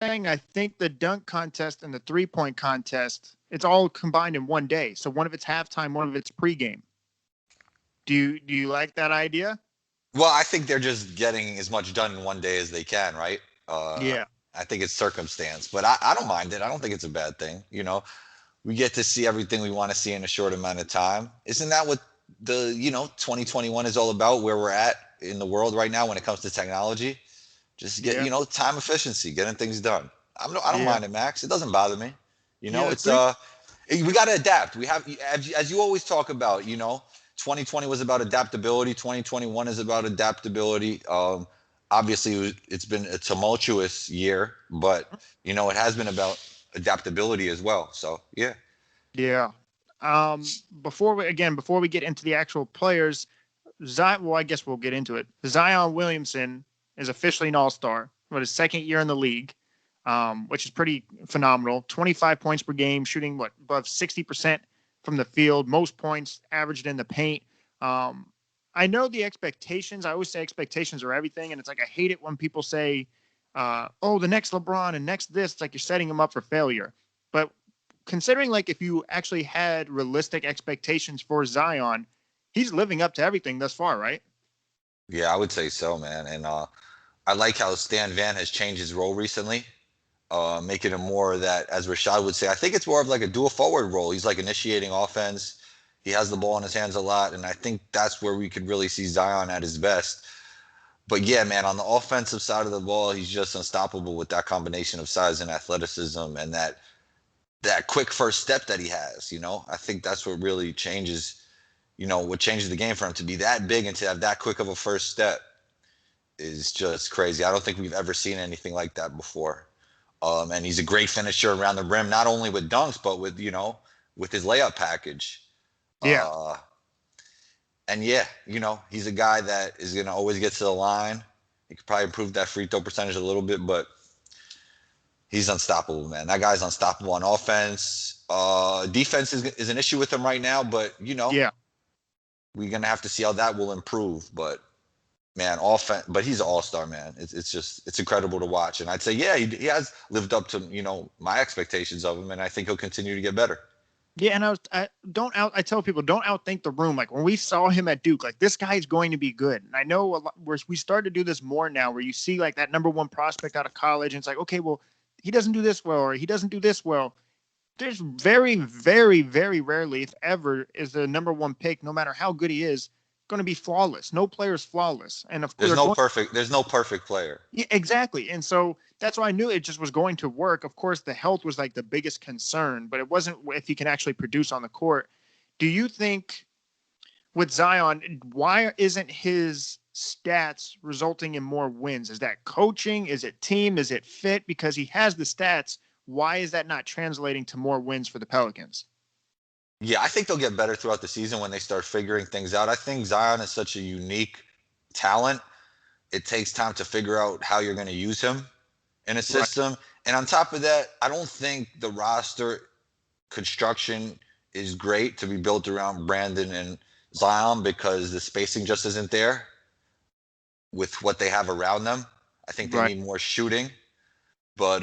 saying I think the dunk contest and the 3-point contest, it's all combined in one day. So one of it's halftime, one of it's pregame. Do you like that idea? Well, I think they're just getting as much done in one day as they can, right? Uh, Yeah. I think it's circumstance, but I don't mind it. I don't think it's a bad thing. We get to see everything we want to see in a short amount of time. Isn't that what 2021 is all about, where we're at in the world right now when it comes to technology? Just get, Yeah. time efficiency, getting things done. I don't Yeah. mind it, Max. It doesn't bother me. Yeah. The It's three. we got to adapt. We have, as you always talk about, 2020 was about adaptability. 2021 is about adaptability. Obviously, it's been a tumultuous year, but it has been about adaptability as well. So yeah. Yeah. Before we get into the actual players, Zion. Well, I guess we'll get into it. Zion Williamson is officially an All-Star. What his second year in the league, which is pretty phenomenal. 25 points per game, shooting above 60% from the field, most points averaged in the paint. Um, I know the expectations. I always say expectations are everything, and it's like I hate it when people say, "Oh, the next LeBron and next this." It's like you're setting him up for failure. But considering like if you actually had realistic expectations for Zion, he's living up to everything thus far, right? Yeah, I would say so, man. And I like how Stan Van has changed his role recently, making him more of that, as Rashad would say. I think it's more of like a dual forward role. He's like initiating offense. He has the ball in his hands a lot, and I think that's where we could really see Zion at his best. But yeah, man, on the offensive side of the ball, he's just unstoppable with that combination of size and athleticism and that quick first step that he has. I think that's what really changes. What changes the game for him to be that big and to have that quick of a first step is just crazy. I don't think we've ever seen anything like that before. And he's a great finisher around the rim, not only with dunks, but with his layup package. Yeah. Uh, and yeah, he's a guy that is going to always get to the line. He could probably improve that free throw percentage a little bit, but he's unstoppable, man. That guy's unstoppable on offense. Defense is an issue with him right now, but Yeah. we're gonna have to see how that will improve. But man, offense. But he's an all-star, man. It's incredible to watch, and I'd say yeah, he has lived up to my expectations of him, and I think he'll continue to get better. Yeah, and I tell people don't outthink the room. Like when we saw him at Duke, like this guy is going to be good. And I know we start to do this more now, where you see like that number one prospect out of college, and it's like, okay, well, he doesn't do this well, or he doesn't do this well. There's very, very, very rarely, if ever, is the number one pick, no matter how good he is, going to be flawless. No player is flawless, and of course, There's they're no going. perfect. There's no perfect player. Yeah, exactly. And so that's why I knew it just was going to work. Of course, the health was like the biggest concern, but it wasn't if he can actually produce on the court. Do you think with Zion, why isn't his stats resulting in more wins? Is that coaching? Is it team? Is it fit? Because he has the stats. Why is that not translating to more wins for the Pelicans? Yeah, I think they'll get better throughout the season when they start figuring things out. I think Zion is such a unique talent. It takes time to figure out how you're going to use him in a Right. system. And on top of that, I don't think the roster construction is great to be built around Brandon and Zion because the spacing just isn't there with what they have around them. I think they Right. need more shooting. But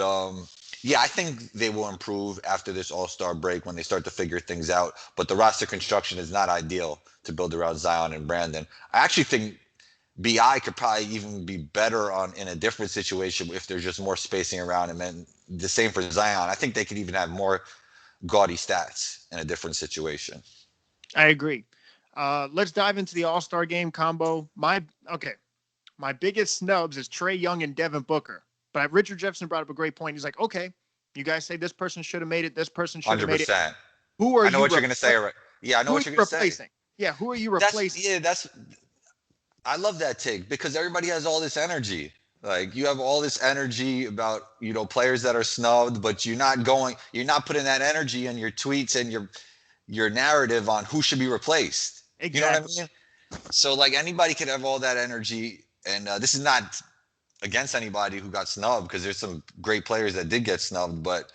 yeah, I think they will improve after this All-Star break when they start to figure things out. But the roster construction is not ideal to build around Zion and Brandon. I actually think BI could probably even be better on in a different situation if there's just more spacing around him. And the same for Zion. I think they could even have more gaudy stats in a different situation. I agree. Let's dive into the All-Star game combo. My biggest snubs is Trey Young and Devin Booker. But Richard Jefferson brought up a great point. He's like, okay, you guys say this person should have made it. This person should have made it. 100%. Who are I know you? what you're gonna say. Right? Yeah, I know Who are what you you're gonna say. replacing? Yeah, who are you That's replacing? yeah. That's I love that take because everybody has all this energy. Like you have all this energy about players that are snubbed, but you're not putting that energy in your tweets and your narrative on who should be replaced. You know what I Exactly. mean? So like anybody could have all that energy, and this is not against anybody who got snubbed because there's some great players that did get snubbed, but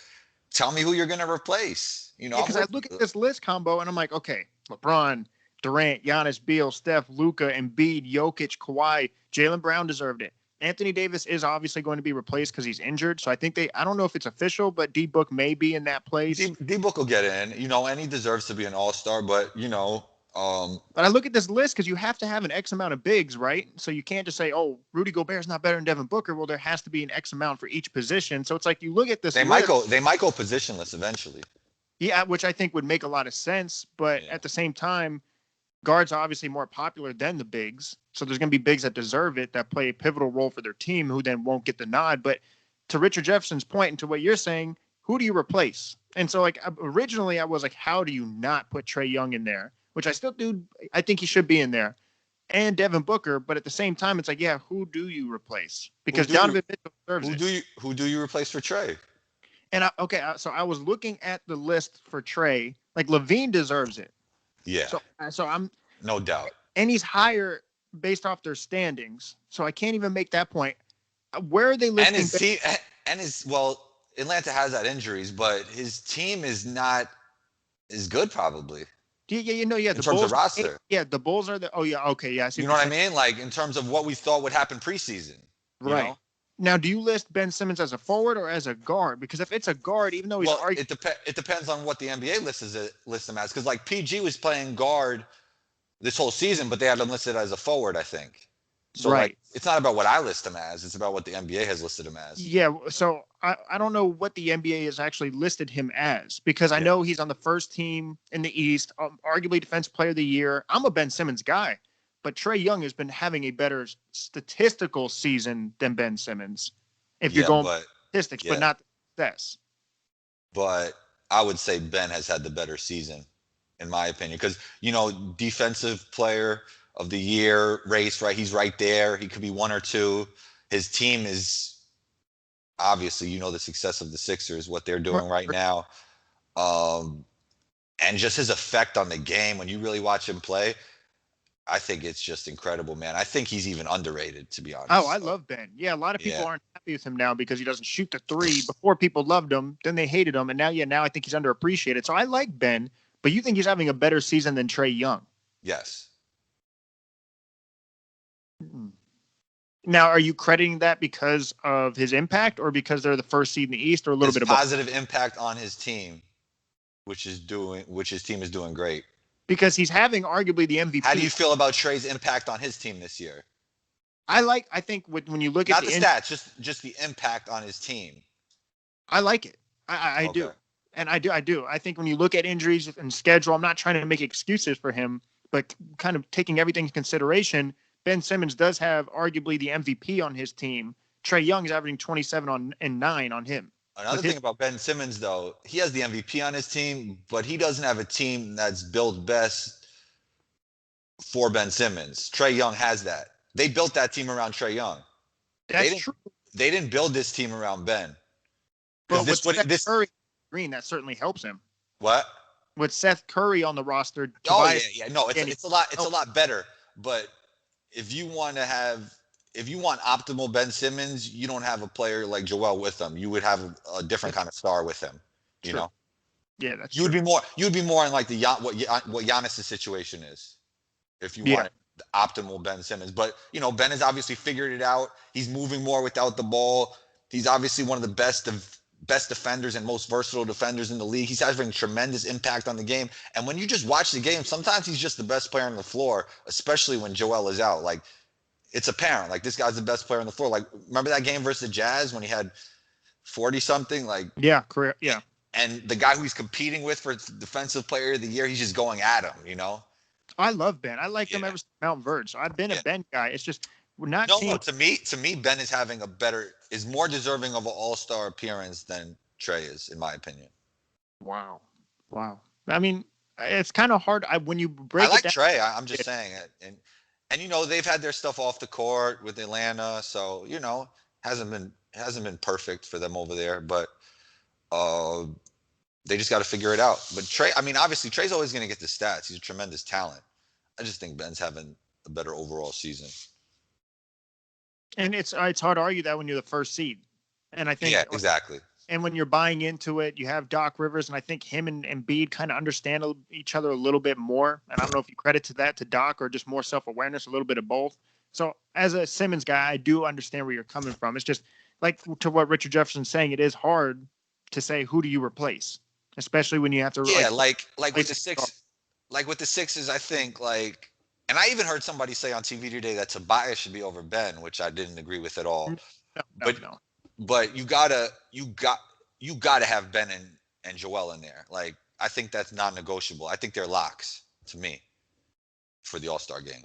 tell me who you're going to replace. Yeah, I'm because I with look at you. this list combo and I'm like, okay, LeBron, Durant, Giannis, Beal, Steph, Luca, Embiid, Jokic, Kawhi, Jalen Brown deserved it. Anthony Davis is obviously going to be replaced because he's injured. So I think I don't know if it's official, but D Book may be in that place. D Book will get in, and he deserves to be an all-star, but But I look at this list because you have to have an X amount of bigs, right? So you can't just say, oh, Rudy Gobert's not better than Devin Booker. Well, there has to be an X amount for each position. So it's like you look at this. They might go positionless eventually. Yeah, which I think would make a lot of sense. But at the same time, guards are obviously more popular than the bigs. So there's going to be bigs that deserve it, that play a pivotal role for their team, who then won't get the nod. But to Richard Jefferson's point and to what you're saying, who do you replace? And so, like, originally I was like, how do you not put Trae Young in there? Which I still do. I think he should be in there. And Devin Booker. But at the same time, it's like, yeah, who do you replace? Because Donovan Mitchell deserves it. Who do you replace for Trae? And so I was looking at the list for Trae. Like, LaVine deserves it. Yeah. So I'm no doubt. And he's higher based off their standings. So I can't even make that point. Where are they listing? Atlanta has had injuries, but his team is not as good probably. Yeah. In the terms Bulls, of roster. Yeah, the Bulls are the. Oh yeah, okay, yeah. You know what I mean? Like in terms of what we thought would happen preseason. Right. You know? Now, do you list Ben Simmons as a forward or as a guard? Because if it's a guard, even though he's it depends on what the NBA lists him as. Because like PG was playing guard this whole season, but they had him listed as a forward, I think. So like, it's not about what I list him as; it's about what the NBA has listed him as. Yeah. So I don't know what the NBA has actually listed him as, because I know he's on the first team in the East, arguably Defensive Player of the Year. I'm a Ben Simmons guy, but Trae Young has been having a better statistical season than Ben Simmons. If you're going statistics, but not success. But I would say Ben has had the better season, in my opinion, because Defensive Player of the Year race, right? He's right there. He could be one or two. His team is obviously, the success of the Sixers, what they're doing right now, and just his effect on the game when you really watch him play. I think it's just incredible, man. I think he's even underrated, to be honest. Oh, I love Ben. Yeah, a lot of people aren't happy with him now because he doesn't shoot the three. Before, people loved him, then they hated him, and now I think he's underappreciated. So I like Ben, but you think he's having a better season than Trae Young? Yes. Now, are you crediting that because of his impact, or because they're the first seed in the East, or a little bit of positive impact on his team, which his team is doing great? Because he's having arguably the MVP. How do you feel about Trae's impact on his team this year? I think when you look at not the stats, just the impact on his team. I like it. I do. And I do. I think when you look at injuries and schedule, I'm not trying to make excuses for him, but kind of taking everything into consideration, Ben Simmons does have arguably the MVP on his team. Trae Young is averaging 27 and 9 on him. Another thing about Ben Simmons, though, he has the MVP on his team, but he doesn't have a team that's built best for Ben Simmons. Trae Young has that. They built that team around Trae Young. That's true. They didn't build this team around Ben. But with Seth Curry Green, that certainly helps him. What? With Seth Curry on the roster. No, it's a lot better. But if you want optimal Ben Simmons, you don't have a player like Joel with him. You would have a different kind of star with him. You know? Yeah, that's true. You'd be more in like what Giannis' situation is, if you want the optimal Ben Simmons. But Ben has obviously figured it out. He's moving more without the ball. He's obviously one of the best defenders and most versatile defenders in the league. He's having tremendous impact on the game. And when you just watch the game, sometimes he's just the best player on the floor, especially when Joel is out. Like, it's apparent. Like, this guy's the best player on the floor. Like, remember that game versus the Jazz when he had 40-something? Like, career. And the guy who he's competing with for Defensive Player of the Year, he's just going at him, I love Ben. I like him ever since Mount Verge. So I've been a Ben guy. It's just we're not. No. To me, Ben is more deserving of an All-Star appearance than Trae is, in my opinion. Wow. I mean, it's kind of hard. When you break. I like Trae. I'm just saying it, and they've had their stuff off the court with Atlanta, so hasn't been perfect for them over there, but they just got to figure it out. But Trae, I mean, obviously Trae's always going to get the stats. He's a tremendous talent. I just think Ben's having a better overall season. And it's hard to argue that when you're the first seed. And I think exactly. And when you're buying into it, you have Doc Rivers, and I think him and Embiid kind of understand each other a little bit more. And I don't know if you credit that to Doc or just more self-awareness, a little bit of both. So as a Simmons guy, I do understand where you're coming from. It's just like to what Richard Jefferson's saying. It is hard to say who do you replace, especially when you have to Yeah, like like with replace the a star. six, like with the Sixers, I think like, and I even heard somebody say on TV today that Tobias should be over Ben, which I didn't agree with at all. No, no, But no. but you gotta have Ben and Joel in there. Like I think that's non-negotiable. I think they're locks to me for the All-Star game.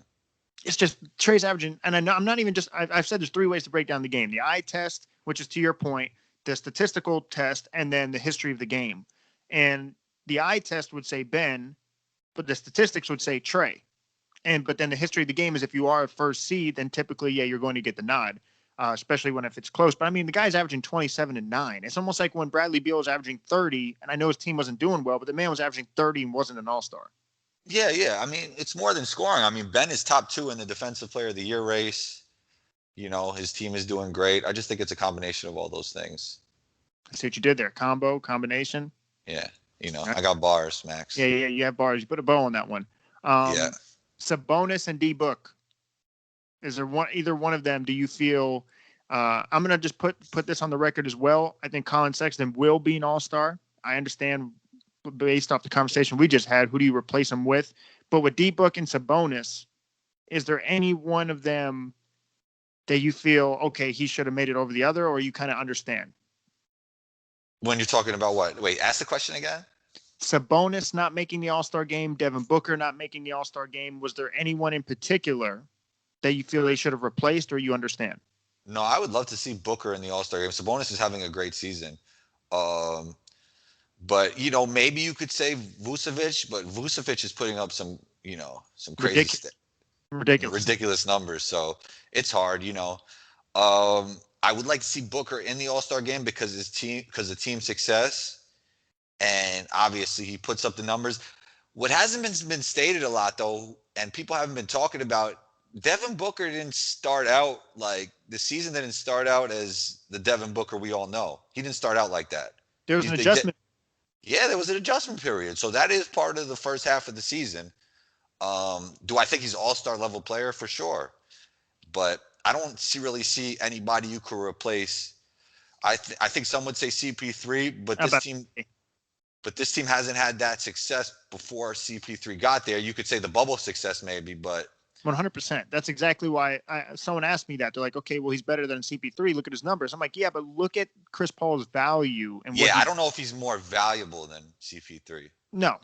It's just Trey's averaging, and I know I'm not even just. I've said there's three ways to break down the game: the eye test, which is to your point, the statistical test, and then the history of the game. And the eye test would say Ben, but the statistics would say Trey. But then the history of the game is if you are a first seed, then typically, yeah, you're going to get the nod, especially when if it's close. But I mean, the guy's averaging 27 and 9. It's almost like when Bradley Beal was averaging 30, and I know his team wasn't doing well, but the man was averaging 30 and wasn't an all-star. Yeah, yeah. I mean, it's more than scoring. I mean, Ben is top 2 in the Defensive Player of the Year race. You know, his team is doing great. I just think it's a combination of all those things. I see what you did there. Combination. Yeah, I got bars, Max. Yeah, you have bars. You put a bow on that one. Yeah. Sabonis and D Book. Is there either one of them? Do you feel? I'm gonna just put this on the record as well. I think Colin Sexton will be an all-star. I understand based off the conversation we just had. Who do you replace him with? But with D Book and Sabonis, is there any one of them that you feel okay? He should have made it over the other, or you kind of understand? When you're talking about what? Wait, ask the question again. Sabonis not making the All-Star game, Devin Booker not making the All-Star game. Was there anyone in particular that you feel they should have replaced, or you understand? No, I would love to see Booker in the All-Star game. Sabonis is having a great season. But maybe you could say Vucevic, but Vucevic is putting up some crazy ridiculous numbers. So it's hard, I would like to see Booker in the All-Star game because of the team success. And obviously he puts up the numbers. What hasn't been stated a lot though, and people haven't been talking about, Devin Booker didn't start out like the season didn't start out as the Devin Booker we all know. He didn't start out like that. There was an adjustment. Yeah, there was an adjustment period. So that is part of the first half of the season. Do I think he's an all-star level player? For sure. But I don't really see anybody you could replace. I think some would say CP3, but this team hasn't had that success before CP3 got there. You could say the bubble success maybe, but 100%. That's exactly why someone asked me that. They're like, okay, well, he's better than CP3. Look at his numbers. I'm like, yeah, but look at Chris Paul's value. And I don't know if he's more valuable than CP3. No.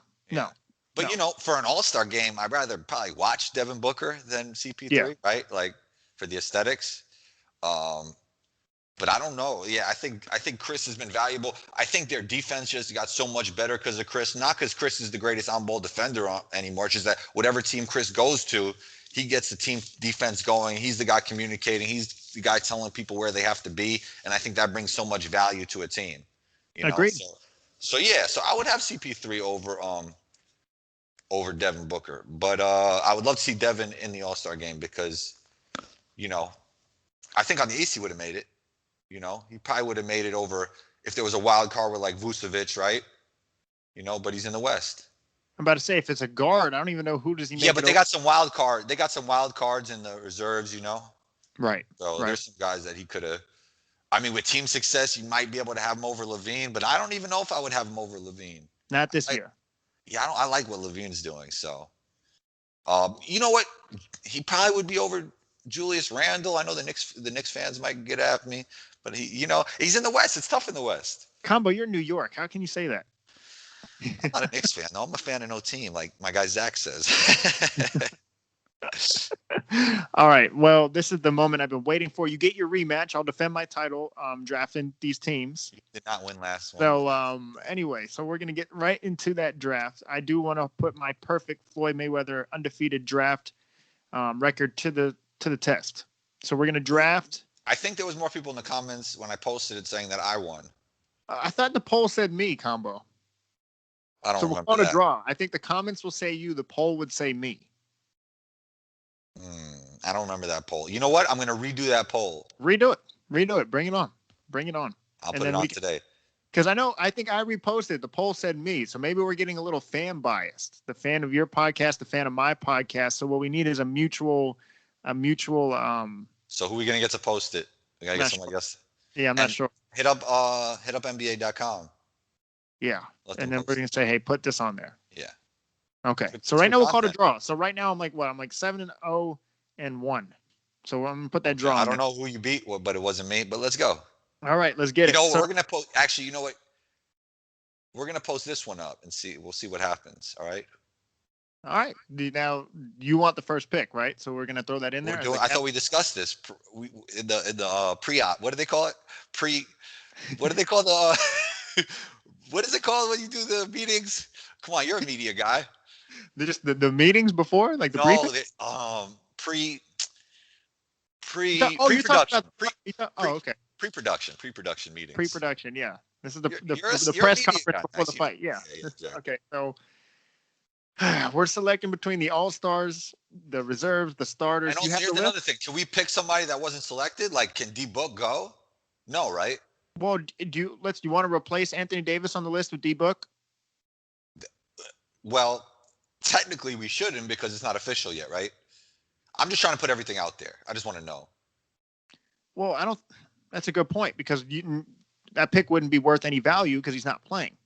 But, for an all-star game, I'd rather probably watch Devin Booker than CP3, right? Like for the aesthetics. But I don't know. Yeah, I think Chris has been valuable. I think their defense just got so much better because of Chris. Not because Chris is the greatest on-ball defender anymore. It's just that whatever team Chris goes to, he gets the team defense going. He's the guy communicating. He's the guy telling people where they have to be. And I think that brings so much value to a team. Agreed. So I would have CP3 over Devin Booker. But I would love to see Devin in the All-Star game because, I think on the East he would have made it. He probably would have made it over if there was a wild card with like Vucevic, right? But he's in the West. I'm about to say, if it's a guard, I don't even know who does he make. Yeah, but they got some wild card. They got some wild cards in the reserves, Right. So there's some guys that he could have. I mean, with team success, you might be able to have him over Levine, but I don't even know if I would have him over Levine. Not this year. Yeah, I like what Levine's doing. So, you know what? He probably would be over Julius Randle. I know the Knicks fans might get at me, but he's in the West. It's tough in the West. Combo, you're in New York. How can you say that? I'm not a Knicks fan. No, I'm a fan of no team, like my guy Zach says. All right. Well, this is the moment I've been waiting for. You get your rematch. I'll defend my title. Drafting these teams. You did not win last one. So anyway, so we're gonna get right into that draft. I do want to put my perfect Floyd Mayweather undefeated draft record to the test. So we're gonna draft. I think there was more people in the comments when I posted it saying that I won. I thought the poll said me, Combo. I don't remember we're on that. a draw. I think the comments will say you. The poll would say me. I don't remember that poll. You know what? I'm going to redo that poll. Redo it. Bring it on. I'll put it on today. Because I think I reposted. The poll said me. So maybe we're getting a little fan biased. The fan of your podcast, the fan of my podcast. So what we need is a mutual a mutual. So who are we gonna get to post it? We gotta get someone, I guess. Yeah, I'm not sure. Hit up NBA.com. Yeah, Let and them then we're post gonna it. say, hey, put this on there. Yeah. Okay. It's So right good now we'll call it a content. draw. So right now I'm like what? I'm like 7-0 and 1. So I'm gonna put that Okay, draw I on don't there. know who you beat, but it wasn't me. But let's go. All right, let's get You it. know what? So, We're gonna post. Actually, you know what? We're gonna post this one up and see. We'll see what happens. All right. all right. Now you want the first pick, right? So we're gonna throw that in We're there as doing. a I cap. thought we discussed this in the pre-op. What do they call it? Pre. What do they call the? What is it called when you do the meetings? Come on, you're a media guy. They're just the meetings before, like the briefing. No, pre Oh, you're talking pre-production about. pre Oh, okay. pre-production meetings. Pre-production. Yeah. This is the the You're a press media conference guy. before the Nice, you know. fight. Yeah. Yeah, exactly. Okay. So we're selecting between the all stars, the reserves, the And starters. You also, have the here's list. another thing. Can we pick somebody that wasn't selected? Like, can D Book go? No, right? Well, do you want to replace Anthony Davis on the list with D Book? Well, technically we shouldn't because it's not official yet, right? I'm just trying to put everything out there. I just want to know. Well, I don't. That's a good point because that pick wouldn't be worth any value because he's not playing.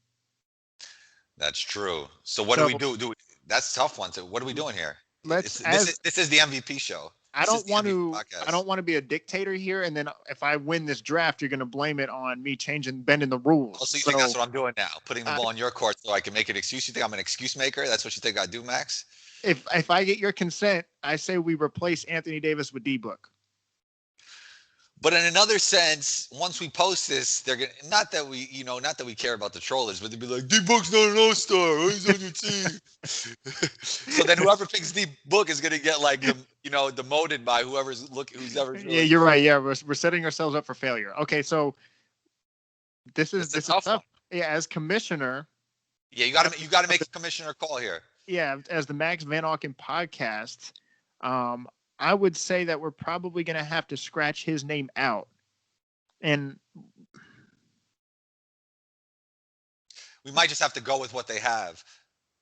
That's true. So what do we do? That's a tough one. So what are we doing here? This is the MVP show. I This is don't the want MVP to. I podcast. don't want to be a dictator here, and then if I win this draft, you're going to blame it on me bending the rules. Also, you think that's what I'm doing now? Putting the ball in your court so I can make an excuse? You think I'm an excuse maker? That's what you think I do, Max? If I get your consent, I say we replace Anthony Davis with D Book. But in another sense, once we post this, they're gonna not that we care about the trollers, but they'd be like, D Book's not an all-star. He's on your team. So then whoever picks D Book is gonna get like demoted by who's ever. Yeah, you're right. Yeah, we're setting ourselves up for failure. Okay, so this is tough. Yeah, as commissioner. Yeah, you gotta make a commissioner call here. Yeah, as the Max Van Auken podcast, I would say that we're probably going to have to scratch his name out. And we might just have to go with what they have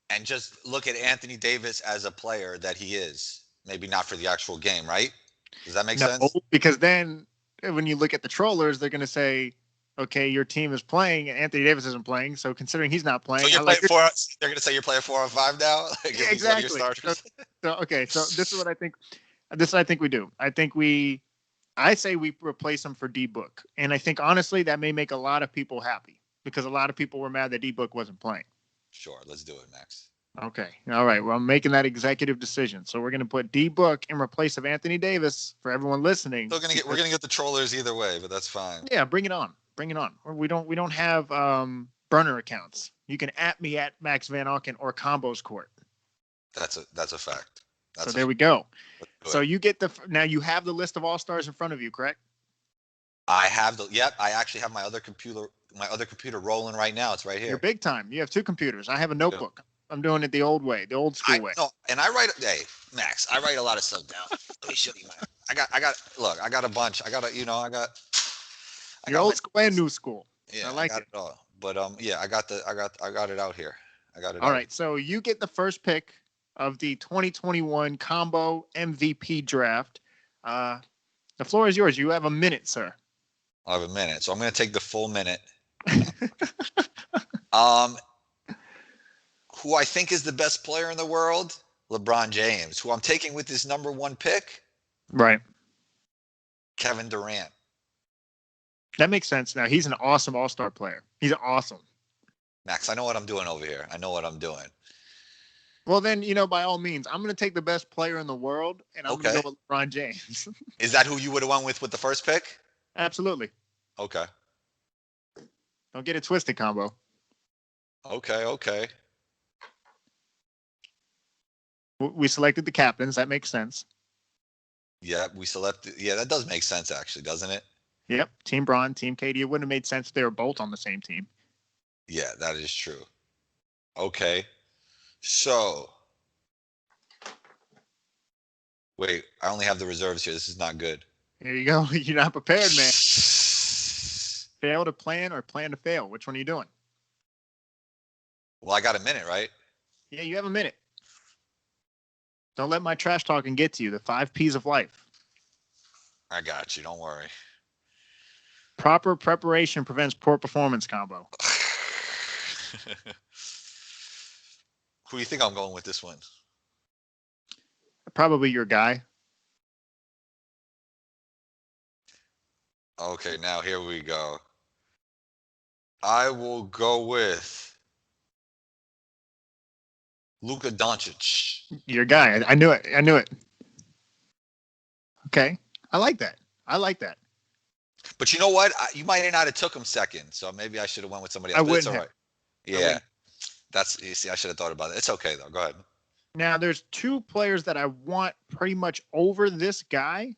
and just look at Anthony Davis as a player that he is. Maybe not for the actual game, right? Does that make sense? Because then when you look at the trollers, they're going to say, okay, your team is playing and Anthony Davis isn't playing. So considering he's not playing, so they're going to say you're playing 4 on 5 now? Like, yeah, exactly. Okay, so this is what I think. This is what I think we do. I say we replace him for D Book. And I think honestly that may make a lot of people happy because a lot of people were mad that D Book wasn't playing. Sure, let's do it, Max. Okay. All right. Well, I'm making that executive decision. So we're going to put D Book in replace of Anthony Davis for everyone listening. We're going to get the trollers either way, but that's fine. Yeah, bring it on. Bring it on. We don't have burner accounts. You can at me at Max Van Auken or Combos Court. That's a fact. So there we go. So you get now you have the list of all stars in front of you, correct? I have I actually have my other computer rolling right now. It's right here. You're big time. You have 2 computers. I have a notebook. I'm doing it the old way, the old school way. No, and hey, Max, I write a lot of stuff down. Let me show you mine. I got a bunch. You're old school and new school. Yeah, I like it all. But yeah, I got it out here. I got it. All right, so you get the first pick of the 2021 Combo MVP draft. The floor is yours. You have a minute, sir. I have a minute, so I'm going to take the full minute. Who I think is the best player in the world? LeBron James. Who I'm taking with this number 1 pick? Right. Kevin Durant. That makes sense. Now he's an awesome all-star player. He's awesome. Max, I know what I'm doing over here. I know what I'm doing. Well, then, by all means, I'm going to take the best player in the world, and I'm going to go with LeBron James. Is that who you would have won with the first pick? Absolutely. Okay. Don't get it twisted, Combo. Okay. We selected the captains. That makes sense. Yeah, we selected. Yeah, that does make sense, actually, doesn't it? Yep. Team Bron, Team KD. It wouldn't have made sense if they were both on the same team. Yeah, that is true. Okay. So, wait, I only have the reserves here. This is not good. Here you go. You're not prepared, man. Fail to plan or plan to fail? Which one are you doing? Well, I got a minute, right? Yeah, you have a minute. Don't let my trash talking get to you. The 5 P's of life. I got you. Don't worry. Proper preparation prevents poor performance combo. Who do you think I'm going with this one? Probably your guy. Okay, now here we go. I will go with Luka Doncic. Your guy. I knew it. I knew it. Okay. I like that. I like that. But you know what? You might not have took him second, so maybe I should have went with somebody else. I But it's wouldn't all have. right. Yeah, you see, I should have thought about it. It's okay though. Go ahead. Now, there's 2 players that I want pretty much over this guy,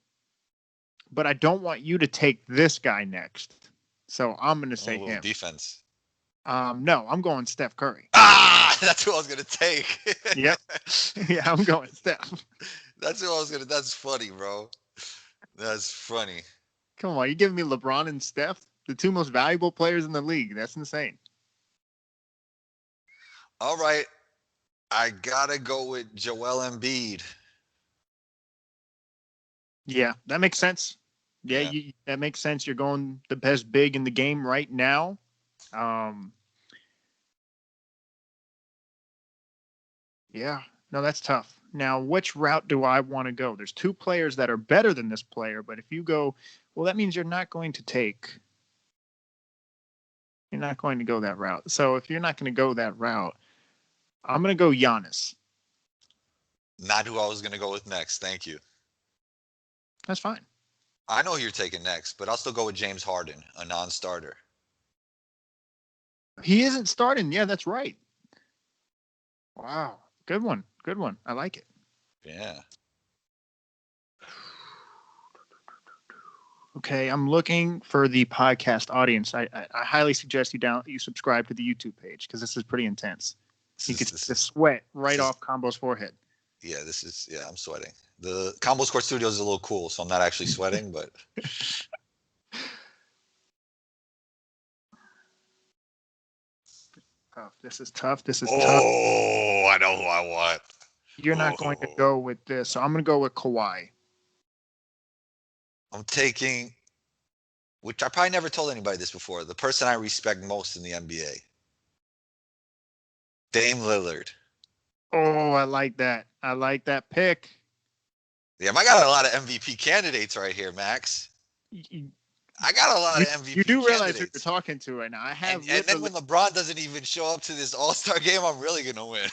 but I don't want you to take this guy next. So I'm going to say him. Defense. No, I'm going Steph Curry. That's who I was gonna take. Yep. Yeah, I'm going Steph. That's who I was gonna. That's funny, bro. That's funny. Come on, you giving me LeBron and Steph, the 2 most valuable players in the league? That's insane. All right, I gotta go with Joel Embiid. Yeah, that makes sense. Yeah, that makes sense. You're going the best big in the game right now. Yeah, no, that's tough. Now, which route do I want to go? There's 2 players that are better than this player, but if you go, well, that means you're not going to go that route. So if you're not going to go that route, I'm going to go Giannis. Not who I was gonna go with next. Thank you. That's fine. I know who you're taking next, but I'll still go with James Harden, a non-starter. He isn't starting. Yeah, that's right. Wow. Good one. Good one. I like it. Yeah. Okay, I'm looking for the podcast audience. I highly suggest you subscribe to the YouTube page because this is pretty intense. You can see the sweat right off Combo's forehead. Yeah, I'm sweating. The Combo Score Studio is a little cool, so I'm not actually sweating, but tough. This is tough. Tough. Oh, I know who I want. You're not going to go with this, so I'm going to go with Kawhi. I'm taking, which I probably never told anybody this before, the person I respect most in the NBA. Dame Lillard. Oh, I like that. I like that pick. Yeah, I got a lot of MVP candidates right here, Max. I got a lot of MVP. You do realize candidates. who you're talking to right now. I have, and then when LeBron doesn't even show up to this All-Star game, I'm really gonna win.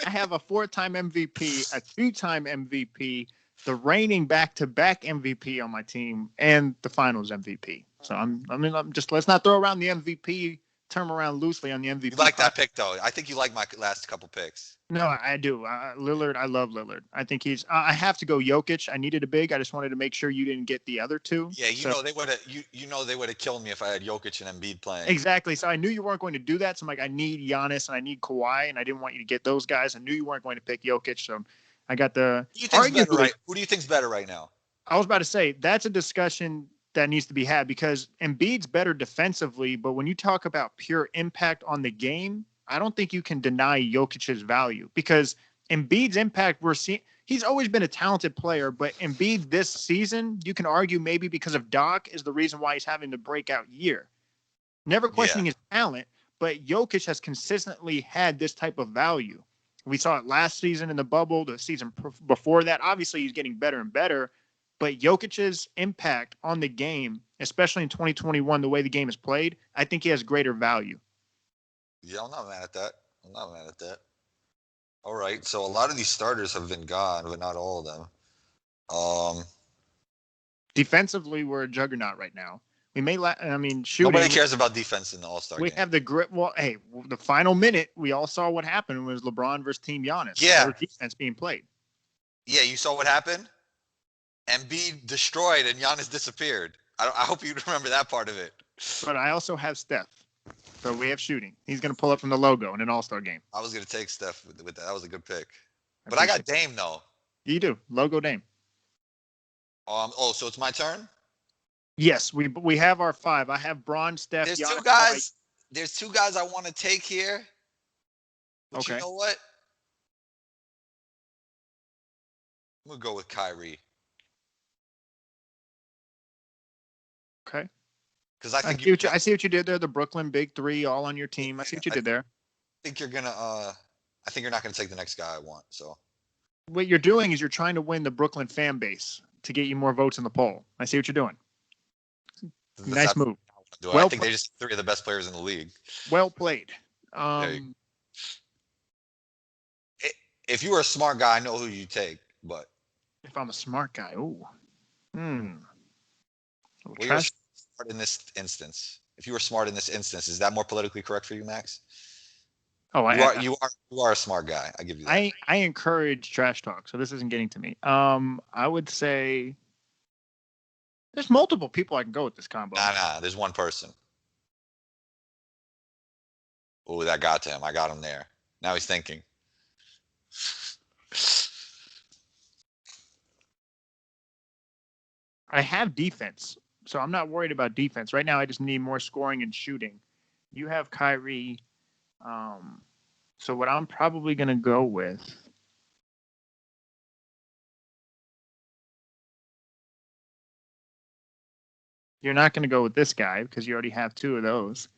I have a 4-time MVP, a 2-time MVP, the reigning back-to-back MVP on my team, and the Finals MVP. So I'm just let's not throw around the MVP term around loosely on the MVP. You like that pick though? I think you like my last couple picks. No, I do. Lillard, I love Lillard. I think he's. I have to go Jokic. I needed a big. I just wanted to make sure you didn't get the other 2. Yeah, they would have. They would have killed me if I had Jokic and Embiid playing. Exactly. So I knew you weren't going to do that. So I'm like, I need Giannis and I need Kawhi, and I didn't want you to get those guys. I knew you weren't going to pick Jokic, so I got the. Who do you think's better right now? I was about to say that's a discussion that needs to be had because Embiid's better defensively, but when you talk about pure impact on the game, I don't think you can deny Jokic's value because Embiid's impact we're seeing. He's always been a talented player, but Embiid this season, you can argue maybe because of Doc is the reason why he's having the breakout year. Never questioning his talent, but Jokic has consistently had this type of value. We saw it last season in the bubble, the season before that. Obviously, he's getting better and better, but Jokic's impact on the game, especially in 2021, the way the game is played, I think he has greater value. Yeah, I'm not mad at that. All right, so a lot of these starters have been gone, but not all of them. Defensively, we're a juggernaut right now. We may, shooting. Nobody cares about defense in the All-Star game. We have the grip. Well, hey, the final minute, we all saw what happened was LeBron versus Team Giannis. Yeah. Defense being played. Yeah, you saw what happened? Embiid destroyed and Giannis disappeared. I hope you remember that part of it. But I also have Steph. So we have shooting. He's going to pull up from the logo in an All-Star game. I was going to take Steph with that. That was a good pick. But I got Dame, though. You do. Logo Dame. So it's my turn? Yes, we have our 5. I have Bron, Steph, There's Giannis, 2 guys. There's 2 guys I want to take here. But okay. You know what? I'm gonna go with Kyrie Okay. because I I think see what I see what you did there. The Brooklyn Big Three all on your team. I see what you I did there. think you're gonna I think you're not gonna take the next guy I want. So What you're doing is you're trying to win the Brooklyn fan base to get you more votes in the poll. I see what you're doing. that's Nice move. do I Well think they just three of the best players in the league. well played. Yeah. If you were a smart guy, I know who you take, but If I'm a smart guy, ooh, well, you're smart in this instance. If you were smart in this instance, is that more politically correct for you, Max? Oh, You are a smart guy. I give you that. I encourage trash talk, so this isn't getting to me. I would say there's multiple people I can go with this combo. Nah. There's one person. Oh, that got to him. I got him there. Now he's thinking. I have defense, so I'm not worried about defense. Right now, I just need more scoring and shooting. You have Kyrie. So what I'm probably going to go with. You're not going to go with this guy because you already have two of those.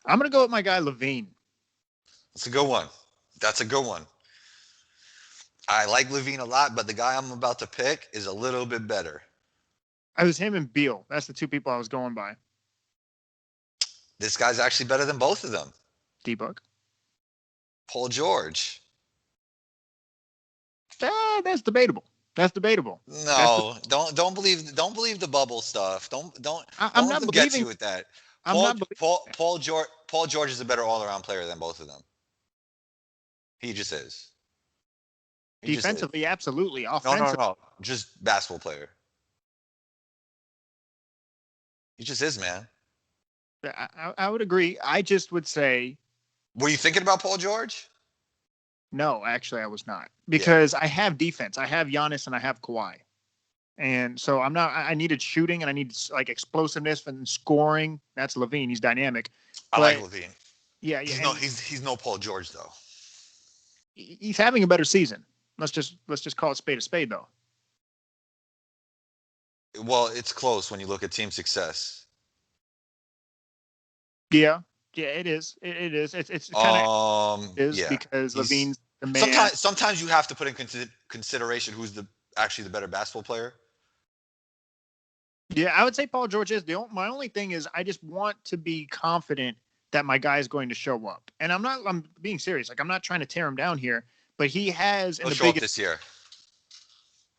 I'm going to go with my guy, Levine. That's a good one. That's a good one. I like Levine a lot, but the guy I'm about to pick is a little bit better. I was him and Beal. That's the two people I was going by. This guy's actually better than both of them. D-Book. Paul George. That's debatable. That's debatable. No, don't believe the bubble stuff. I'm not let believing. Get you with that. Paul George is a better all-around player than both of them. He just is. Defensively, absolutely. Offensively, no. Just basketball player. He just is, man. I would agree. I just would say. Were you thinking about Paul George? No, actually, I was not, because I have defense. I have Giannis and I have Kawhi, and so I'm not. I needed shooting and I need like explosiveness and scoring. That's Levine. He's dynamic. I like Levine. Yeah. He's no Paul George though. He's having a better season. Let's just call it a spade, though. Well, it's close when you look at team success. Yeah, it is. It is. It's kind of because Levine's the man. Sometimes you have to put in consideration who's actually the better basketball player. Yeah, I would say Paul George is. My only thing is I just want to be confident that my guy is going to show up, and I'm being serious. Like, I'm not trying to tear him down here, but he has He'll show up this year.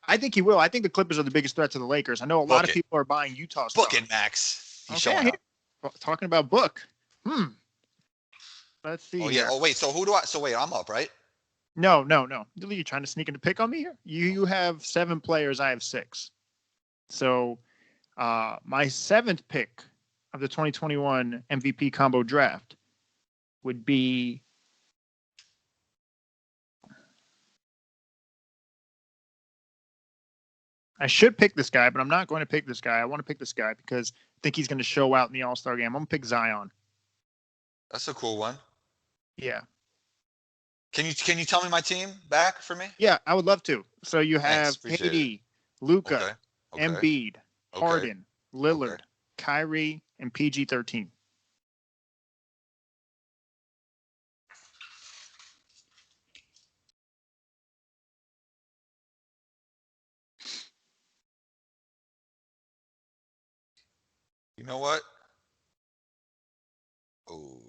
I think he will. I think the Clippers are the biggest threat to the Lakers. I know a lot of people are buying Utah stuff. Book it, Max. He's showing up. Talking about book. Let's see. Oh yeah. Oh wait. So wait, I'm up, right? No. You're trying to sneak into pick on me here? You have 7 players. I have 6. So my 7th pick of the 2021 MVP combo draft would be I should pick this guy, but I'm not going to pick this guy. I want to pick this guy because I think he's going to show out in the All-Star game. I'm going to pick Zion. That's a cool one. Yeah. Can you tell me my team back for me? Yeah, I would love to. So you have KD, Luka, Embiid, Harden, Lillard, Kyrie, and PG-13. You know what? Oh.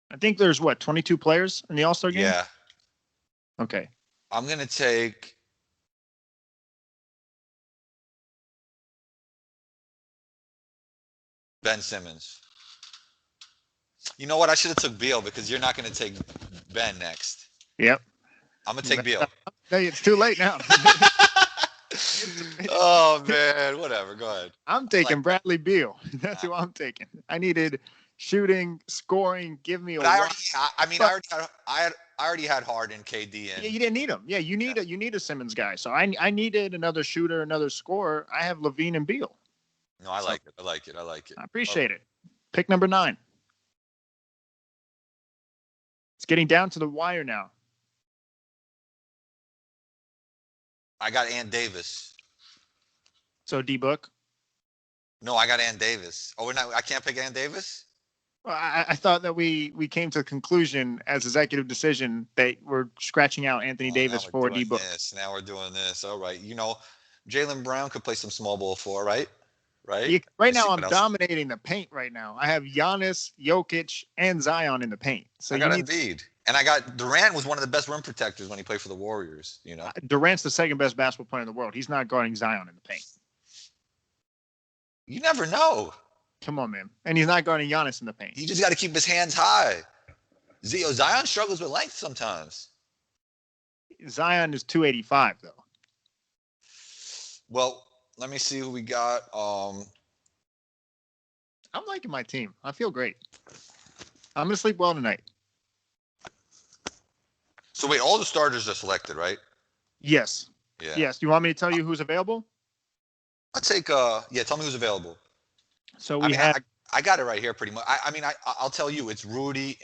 I think there's 22 players in the All-Star game? Yeah. Okay. I'm going to take Ben Simmons. You know what? I should have took Beal because you're not going to take Ben next. Yep. I'm going to take Beal. Hey, it's too late now. Oh, man. Whatever. Go ahead. I'm taking Bradley Beal. That's who I'm taking. I needed shooting, scoring. Give me I already had Harden, KD, and you didn't need him. Yeah, you need a Simmons guy. So I needed another shooter, another scorer. I have Levine and Beal. No, I like it. I like it. I like it. I appreciate it. Pick number 9. It's getting down to the wire now. I got Ann Davis. So D-Book. No, I got Ann Davis. Oh, I can't pick Ann Davis? Well, I thought that we came to a conclusion as executive decision that we're scratching out Anthony Davis for D-Book. Now we're doing this. All right. Jaylen Brown could play some small ball for, right? Right now, I'm dominating the paint right now. I have Giannis, Jokic, and Zion in the paint. So I got Embiid. And I got Durant was one of the best rim protectors when he played for the Warriors, Durant's the second best basketball player in the world. He's not guarding Zion in the paint. You never know. Come on, man. And he's not guarding Giannis in the paint. He just got to keep his hands high. Zion struggles with length sometimes. Zion is 285, though. Well, let me see who we got. I'm liking my team. I feel great. I'm going to sleep well tonight. So wait, all the starters are selected, right? Yes. Yeah. Yes. Do you want me to tell you who's available? I'll take. Tell me who's available. So we have. I got it right here, pretty much. I'll tell you, it's Rudy,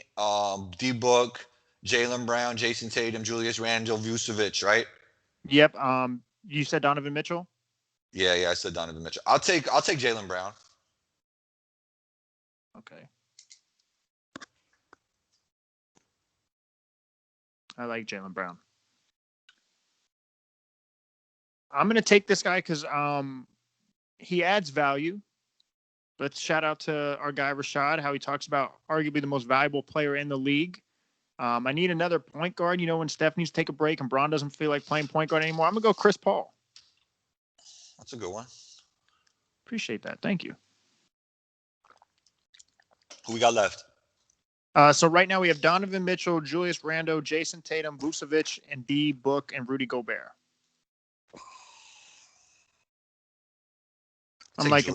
D-Book, Jaylen Brown, Jason Tatum, Julius Randle, Vucevic, right? Yep. You said Donovan Mitchell. Yeah, I said Donovan Mitchell. I'll take Jaylen Brown. Okay. I like Jaylen Brown. I'm going to take this guy because he adds value. Let's shout out to our guy, Rashad, how he talks about arguably the most valuable player in the league. I need another point guard. When Steph needs to take a break and Braun doesn't feel like playing point guard anymore, I'm going to go Chris Paul. That's a good one. Appreciate that. Thank you. Who we got left? So right now we have Donovan Mitchell, Julius Randle, Jason Tatum, Vucevic, and D-Book, and Rudy Gobert. I'm liking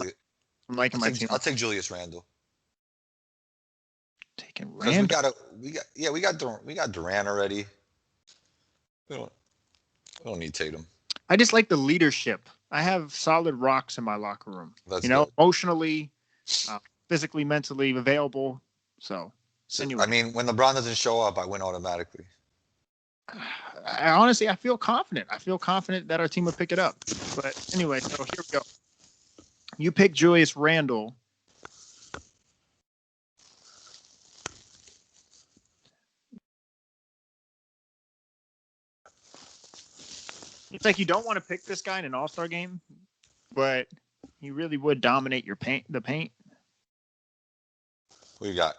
my team. I'll take Julius Randle. Taking Randle. We got Durant already. We don't need Tatum. I just like the leadership. I have solid rocks in my locker room. That's good. Emotionally, physically, mentally available. So anyway. When LeBron doesn't show up, I win automatically. I feel confident. I feel confident that our team would pick it up. But anyway, so here we go. You pick Julius Randle. It's like you don't want to pick this guy in an all-star game, but he really would dominate the paint. What you got?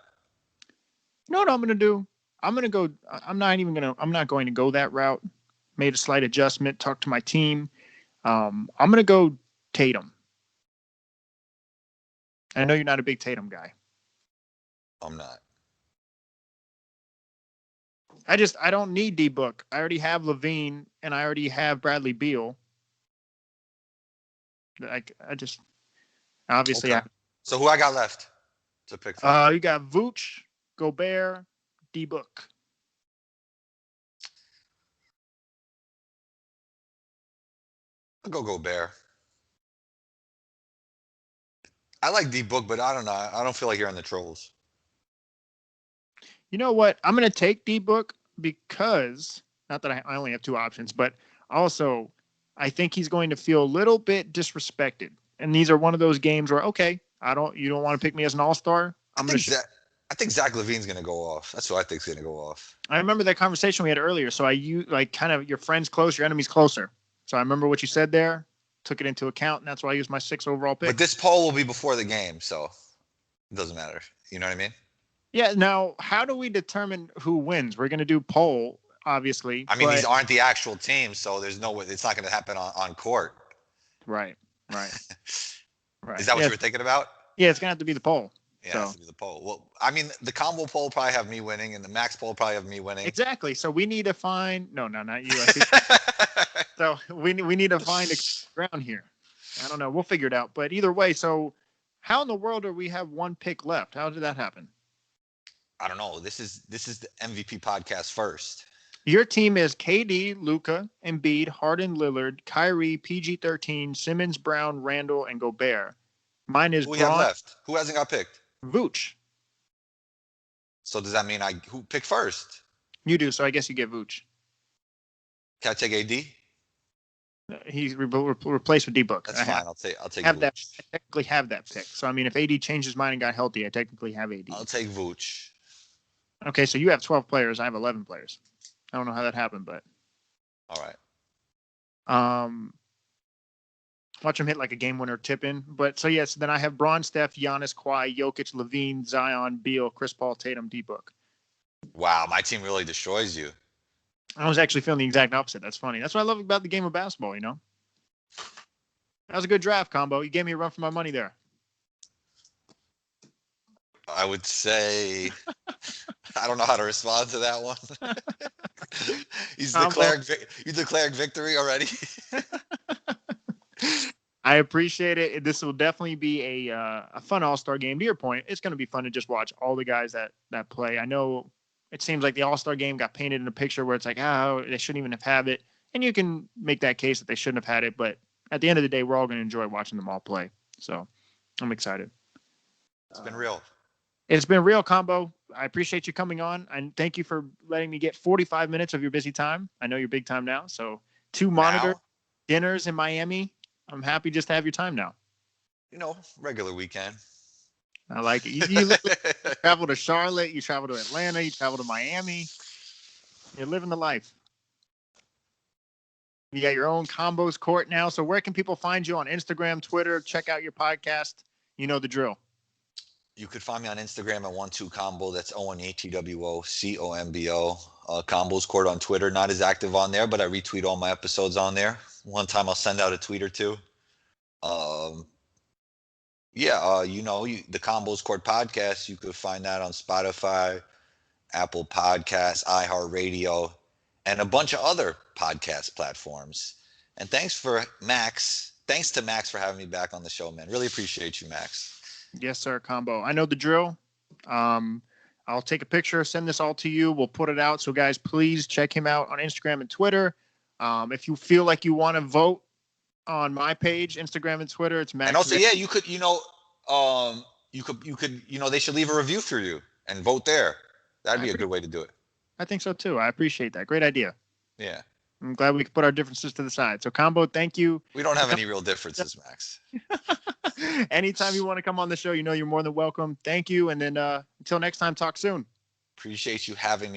You know what I'm going to do? I'm not going to go that route. Made a slight adjustment, talked to my team. I'm going to go Tatum. I know you're not a big Tatum guy. I'm not. I don't need D-Book. I already have Levine and I already have Bradley Beal. Obviously. Okay. So who I got left to pick from? You got Vooch, Gobert, D-Book. I'll go Gobert. I like D-Book, but I don't know. I don't feel like hearing the trolls. You know what? I'm going to take D-Book because, not that I only have two options, but also I think he's going to feel a little bit disrespected. And these are one of those games where, okay, you don't want to pick me as an all-star. I think Zach LaVine's going to go off. That's what I think is going to go off. I remember that conversation we had earlier. So kind of your friend's close, your enemy's closer. So I remember what you said there, took it into account, and that's why I used my 6th overall pick. But this poll will be before the game, so it doesn't matter. You know what I mean? Yeah. Now, how do we determine who wins? We're going to do poll, obviously. These aren't the actual teams, so there's no way it's not going to happen on court. Right. Is that what you were thinking about? Yeah, it's going to have to be the poll. Yeah, it has to be the poll. Well, the combo poll will probably have me winning, and the max poll will probably have me winning. Exactly. So we need to find – no, not you. So we need to find a ground here. I don't know. We'll figure it out. But either way, so how in the world do we have one pick left? How did that happen? I don't know. This is the MVP podcast first. Your team is KD, Luka, Embiid, Harden, Lillard, Kyrie, PG-13, Simmons, Brown, Randall, and Gobert. Mine is Who we have Braun left? Who hasn't got picked? Vooch. So does that mean who picked first? You do, so I guess you get Vooch. Can I take AD? He's replaced with D-Book. That's fine. I'll take have Vooch. that. I technically have that pick. So I mean, if AD changed his mind and got healthy, I technically have AD. I'll take Vooch. Okay, so you have 12 players. I have 11 players. I don't know how that happened, but all right. Watch him hit like a game winner tip in. But so yes, then I have Braun, Steph, Giannis, Kawhi, Jokic, Levine, Zion, Beal, Chris Paul, Tatum, D-Book. Wow, my team really destroys you. I was actually feeling the exact opposite. That's funny. That's what I love about the game of basketball, you know? That was a good draft combo. You gave me a run for my money there. I would say I don't know how to respond to that one. You declared victory already. I appreciate it. This will definitely be a fun All-Star game. To your point, it's going to be fun to just watch all the guys that play. I know it seems like the All-Star game got painted in a picture where it's like, they shouldn't even have had it. And you can make that case that they shouldn't have had it. But at the end of the day, we're all going to enjoy watching them all play. So I'm excited. It's been real. It's been real, Combo. I appreciate you coming on. And thank you for letting me get 45 minutes of your busy time. I know you're big time now. So 2 monitor dinners in Miami. I'm happy just to have your time now. Regular weekend. I like it. You travel to Charlotte, you travel to Atlanta, you travel to Miami. You're living the life. You got your own combos court now. So where can people find you on Instagram, Twitter? Check out your podcast. You know the drill. You could find me on Instagram at 12combo. That's ONETWOCOMBO. Combos Court on Twitter. Not as active on there, but I retweet all my episodes on there. One time I'll send out a tweet or two. The Combos Court podcast, you could find that on Spotify, Apple Podcasts, iHeartRadio, and a bunch of other podcast platforms. And thanks to Max for having me back on the show, man. Really appreciate you, Max. Yes, sir, Combo. I know the drill. I'll take a picture, send this all to you. We'll put it out. So, guys, please check him out on Instagram and Twitter. If you feel like you want to vote on my page, Instagram and Twitter, it's Max. And also, you could, they should leave a review for you and vote there. That'd be a good way to do it. I think so too. I appreciate that. Great idea. Yeah. I'm glad we could put our differences to the side. So, Combo, thank you. We don't have any real differences, Max. Anytime you want to come on the show, you're more than welcome. Thank you. And then until next time, talk soon. Appreciate you having me